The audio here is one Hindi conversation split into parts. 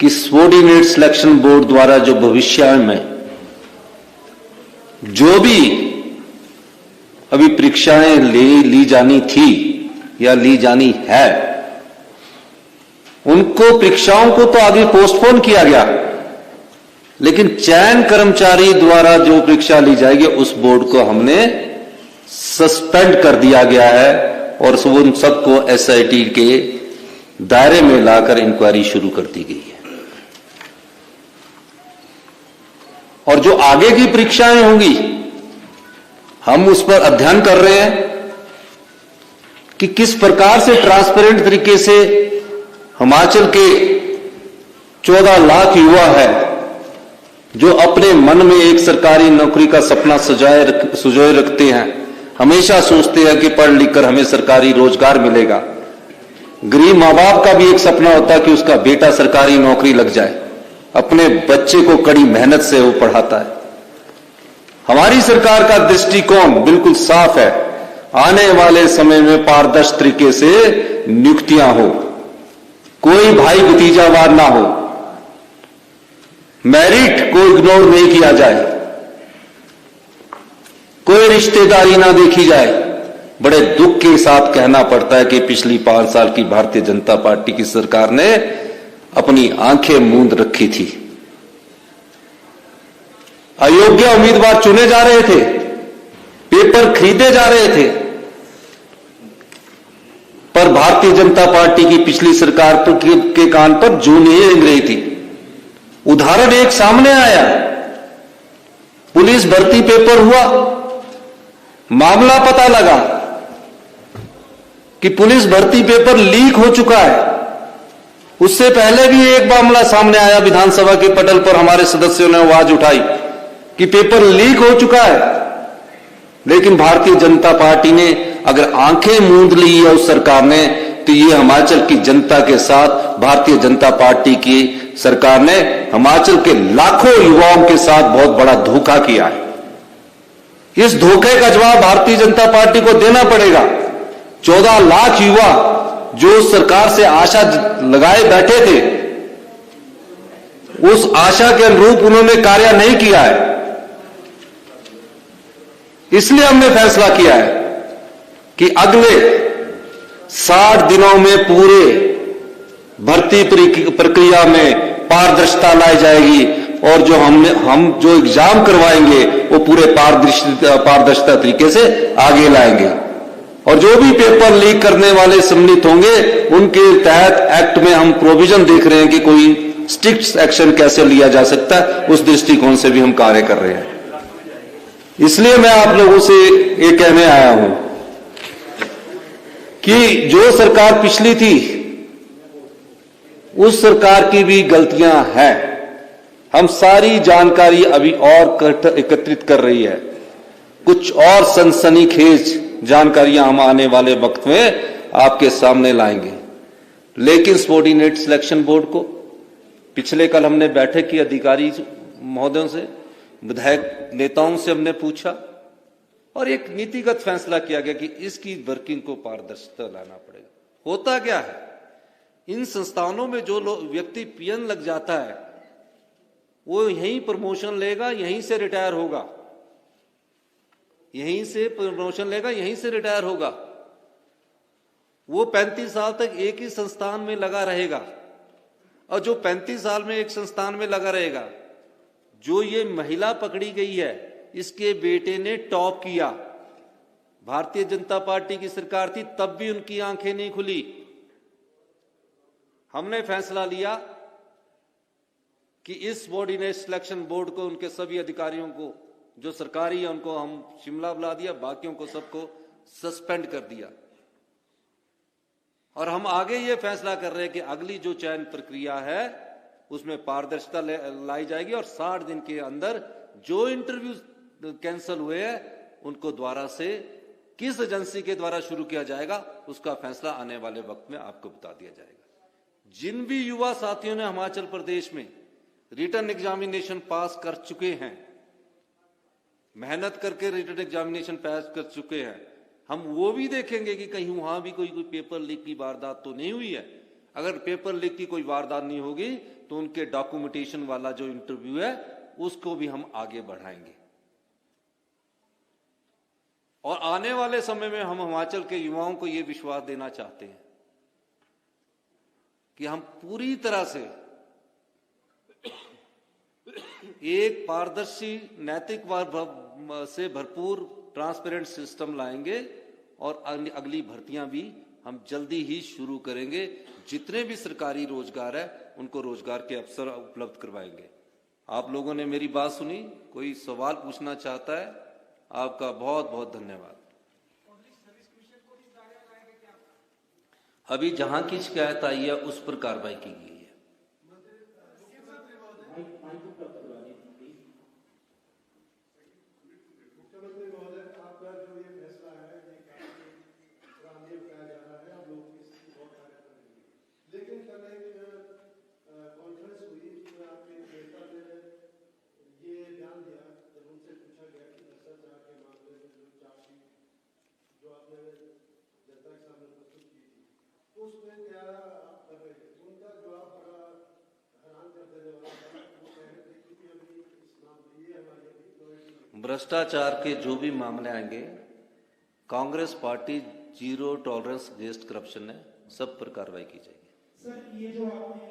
कि सबॉर्डिनेट सिलेक्शन बोर्ड द्वारा जो भविष्य में जो भी अभी परीक्षाएं ली जानी थी या ली जानी है, उनको परीक्षाओं को तो आगे पोस्टपोन किया गया, लेकिन चयन कर्मचारी द्वारा जो परीक्षा ली जाएगी उस बोर्ड को हमने सस्पेंड कर दिया गया है और उन सबको एसआईटी के दायरे में लाकर इंक्वायरी शुरू कर दी गई है। और जो आगे की परीक्षाएं होंगी हम उस पर अध्ययन कर रहे हैं कि किस प्रकार से ट्रांसपेरेंट तरीके से हिमाचल के 14 लाख युवा है जो अपने मन में एक सरकारी नौकरी का सपना सुजोए रखते हैं, हमेशा सोचते हैं कि पढ़ लिख कर हमें सरकारी रोजगार मिलेगा। गरीब मां बाप का भी एक सपना होता है कि उसका बेटा सरकारी नौकरी लग जाए, अपने बच्चे को कड़ी मेहनत से वो पढ़ाता है। हमारी सरकार का दृष्टिकोण बिल्कुल साफ है, आने वाले समय में पारदर्शी तरीके से नियुक्तियां हो, कोई भाई भतीजावाद ना हो, मेरिट को इग्नोर नहीं किया जाए, कोई रिश्तेदारी ना देखी जाए। बड़े दुख के साथ कहना पड़ता है कि पिछली 5 साल की भारतीय जनता पार्टी की सरकार ने अपनी आंखें मूंद रखी थी। अयोग्य उम्मीदवार चुने जा रहे थे, पेपर खरीदे जा रहे थे, पर भारतीय जनता पार्टी की पिछली सरकार के कान पर जूं नहीं रेंग रही थी। उदाहरण एक सामने आया, पुलिस भर्ती पेपर हुआ, मामला पता लगा कि पुलिस भर्ती पेपर लीक हो चुका है। उससे पहले भी एक मामला सामने आया, विधानसभा के पटल पर हमारे सदस्यों ने आवाज उठाई कि पेपर लीक हो चुका है, लेकिन भारतीय जनता पार्टी ने अगर आंखें मूंद ली है उस सरकार ने, तो ये हिमाचल की जनता के साथ भारतीय जनता पार्टी की सरकार ने हिमाचल के लाखों युवाओं के साथ बहुत बड़ा धोखा किया है। इस धोखे का जवाब भारतीय जनता पार्टी को देना पड़ेगा। 14 लाख युवा जो सरकार से आशा लगाए बैठे थे, उस आशा के अनुरूप उन्होंने कार्य नहीं किया है। इसलिए हमने फैसला किया है कि अगले 60 दिनों में पूरे भर्ती प्रक्रिया में पारदर्शिता लाई जाएगी और जो हम जो एग्जाम करवाएंगे वो पूरे पारदर्शिता तरीके से आगे लाएंगे। और जो भी पेपर लीक करने वाले सम्मिलित होंगे उनके तहत एक्ट में हम प्रोविजन देख रहे हैं कि कोई स्ट्रिक्ट एक्शन कैसे लिया जा सकता है, उस दृष्टिकोण से भी हम कार्य कर रहे हैं। इसलिए मैं आप लोगों से ये कहने आया हूं कि जो सरकार पिछली थी उस सरकार की भी गलतियां हैं। हम सारी जानकारी अभी और एकत्रित कर रही है, कुछ और सनसनीखेज जानकारियां हम आने वाले वक्त में आपके सामने लाएंगे। लेकिन सबॉर्डिनेट सिलेक्शन बोर्ड को पिछले कल हमने बैठक की, अधिकारी महोदयों से, विधायक नेताओं से हमने पूछा और एक नीतिगत फैसला किया गया कि इसकी वर्किंग को पारदर्शिता लाना पड़ेगा। होता क्या है, इन संस्थानों में जो व्यक्ति पीएन लग जाता है वो यहीं प्रमोशन लेगा, यहीं से रिटायर होगा, यहीं से प्रमोशन लेगा, यहीं से रिटायर होगा। वो 35 साल तक एक ही संस्थान में लगा रहेगा। और जो 35 साल में एक संस्थान में लगा रहेगा, जो ये महिला पकड़ी गई है, इसके बेटे ने टॉप किया, भारतीय जनता पार्टी की सरकार थी तब भी उनकी आंखें नहीं खुली। हमने फैसला लिया कि इस सबॉर्डिनेट सिलेक्शन बोर्ड को, उनके सभी अधिकारियों को जो सरकारी है उनको हम शिमला बुला दिया, बाकियों को सबको सस्पेंड कर दिया। और हम आगे ये फैसला कर रहे हैं कि अगली जो चयन प्रक्रिया है उसमें पारदर्शिता लाई जाएगी और 60 दिन के अंदर जो इंटरव्यू कैंसिल हुए हैं उनको द्वारा से किस एजेंसी के द्वारा शुरू किया जाएगा उसका फैसला आने वाले वक्त में आपको बता दिया जाएगा। जिन भी युवा साथियों ने हिमाचल प्रदेश में रिटन एग्जामिनेशन पास कर चुके हैं, मेहनत करके रिटन एग्जामिनेशन पास कर चुके हैं, हम वो भी देखेंगे कि कहीं वहां भी कोई पेपर लीक की वारदात तो नहीं हुई है। अगर पेपर लीक की कोई वारदात नहीं होगी तो उनके डॉक्यूमेंटेशन वाला जो इंटरव्यू है उसको भी हम आगे बढ़ाएंगे। और आने वाले समय में हम हिमाचल के युवाओं को यह विश्वास देना चाहते हैं कि हम पूरी तरह से एक पारदर्शी, नैतिक से भरपूर ट्रांसपेरेंट सिस्टम लाएंगे और अगली भर्तियां भी हम जल्दी ही शुरू करेंगे। जितने भी सरकारी रोजगार है उनको रोजगार के अवसर उपलब्ध करवाएंगे। आप लोगों ने मेरी बात सुनी, कोई सवाल पूछना चाहता है? आपका बहुत बहुत धन्यवाद। अभी जहां की शिकायत आई है उस पर कार्रवाई की गई है। मुख्यमंत्री महोदय, आपका जो ये फैसला है ये काफी सराहनीय बताया जा रहा है, आप लोग इसकी बहुत तारीफ करेंगे। लेकिन कल एक कॉन्फ्रेंस हुई जिसमें आपके नेता ने ये बयान दिया, जब उनसे पूछा गया कि भ्रष्टाचार के मामले में जो चार्जशीट जो आपने जनता के सामने प्रस्तुत की थी, तो उसमें क्या आप कर रहे हैं? उनका जवाब बड़ा हैरान कर देने वाला था। वो कह रहे थे कि अभी इस मामले ये हमारी अभी भ्रष्टाचार के जो भी मामले आएंगे, Congress party zero tolerance against corruption है, सब पर कार्रवाई की जाएगी। सर, ये जो आपने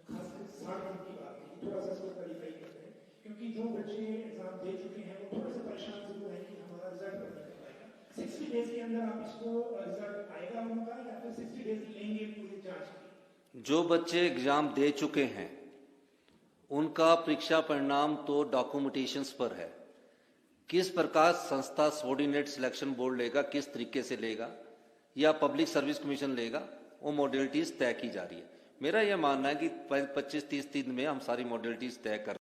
खासकर 60 दिन की बात की, थोड़ा सा इसको क्लैरिफाई करते हैं, क्योंकि जो बच्चे एग्जाम दे चुके हैं वो थोड़ा सा परेशान जरूर है कि हमारा रिजल्ट कब तक आएगा। 60 डेज के अंदर आप इसको रिजल्ट आएगा उनका, या फिर 60 डेज लेंगे पूरी जांच की? जो बच्चे एग्जाम दे चुके हैं उनका परीक्षा परिणाम तो डॉक्यूमेंटेशंस पर है। किस प्रकार संस्था सबऑर्डिनेट सिलेक्शन बोर्ड लेगा, किस तरीके से लेगा, या पब्लिक सर्विस कमीशन लेगा, वो मॉडलिटीज तय की जा रही है। मेरा यह मानना है कि 25-30 दिन में हम सारी मॉडलिटीज तय कर